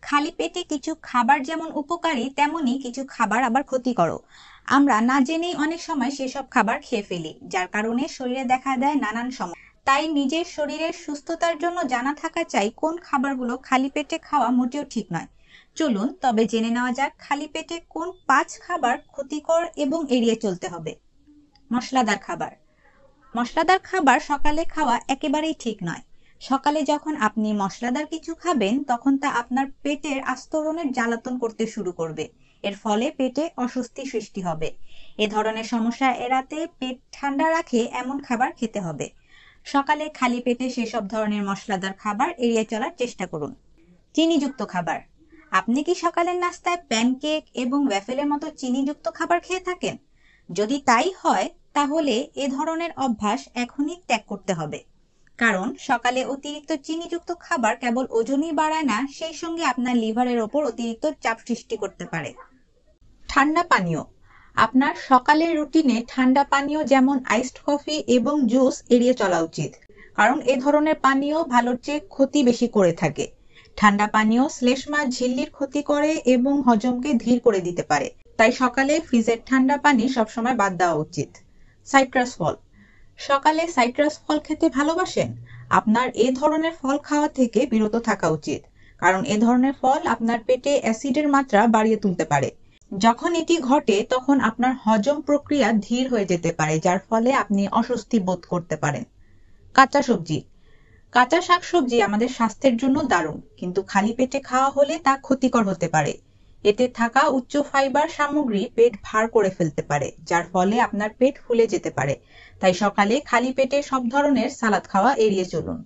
খালি পেটে কিছু খাবার যেমন উপকারী, তেমনি কিছু খাবার আবার ক্ষতিকর। আমরা না জেনেই অনেক সময় সেসব খাবার খেয়ে ফেলি, যার কারণে শরীরে দেখা দেয় নানান সমস্যা। তাই নিজের শরীরের সুস্থতার জন্য জানা থাকা চাই কোন খাবারগুলো খালি পেটে খাওয়া মোটেও ঠিক নয়। চলুন তবে জেনে নেওয়া যাক খালি পেটে কোন 5 খাবার ক্ষতিকর এবং এড়িয়ে চলতে হবে। মশলাদার খাবার। মশলাদার খাবার সকালে খাওয়া একেবারেই ঠিক নয়। সকালে যখন আপনি মশলাদার কিছু খাবেন, তখন তা আপনার পেটের আস্তরণের জ্বালাতন করতে শুরু করবে। এর ফলে পেটে অস্বস্তি সৃষ্টি হবে। এ ধরনের সমস্যা এড়াতে পেট ঠান্ডা রাখে এমন খাবার খেতে হবে। সকালে খালি পেটে সেসব ধরনের মশলাদার খাবার এড়িয়ে চলার চেষ্টা করুন। চিনিযুক্ত খাবার। আপনি কি সকালের নাস্তায় প্যানকেক এবং ওয়াফেলের মতো চিনিযুক্ত খাবার খেয়ে থাকেন? যদি তাই হয়, তাহলে এ ধরনের অভ্যাস এখনই ত্যাগ করতে হবে। কারণ সকালে অতিরিক্ত চিনিযুক্ত খাবার কেবল ওজনই বাড়ায় না, সেই সঙ্গে আপনার লিভারের ওপর অতিরিক্ত চাপ সৃষ্টি করতে পারে। ঠান্ডা পানীয়। আপনার সকালের রুটিনে ঠান্ডা পানীয় যেমন আইসড কফি এবং জুস এড়িয়ে চলা উচিত, কারণ এ ধরনের পানীয় ভালোর চেয়ে ক্ষতি বেশি করে থাকে। ঠান্ডা পানীয় শ্লেষ্মা ঝিল্লির ক্ষতি করে এবং হজমকে ধীর করে দিতে পারে। তাই সকালে ফ্রিজের ঠান্ডা পানি সবসময় বাদ দেওয়া উচিত। সাইট্রাস ফল। সকালে সাইট্রাস ফল খেতে ভালোবাসেন? আপনার এ ধরনের ফল খাওয়া থেকে বিরত থাকা উচিত, কারণ এ ধরনের ফল আপনার পেটে অ্যাসিডের মাত্রা বাড়িয়ে তুলতে পারে। যখন এটি ঘটে, তখন আপনার হজম প্রক্রিয়া ধীর হয়ে যেতে পারে, যার ফলে আপনি অস্বস্তি বোধ করতে পারেন। কাঁচা সবজি। কাঁচা শাকসবজি আমাদের স্বাস্থ্যের জন্য দারুণ, কিন্তু খালি পেটে খাওয়া হলে তা ক্ষতিকর হতে পারে। এতে থাকা উচ্চ ফাইবার সামগ্রী পেট ভার করে ফেলতে পারে, যার ফলে আপনার পেট ফুলে যেতে পারে। তাই সকালে খালি পেটে সব ধরনের সালাদ খাওয়া এড়িয়ে চলুন।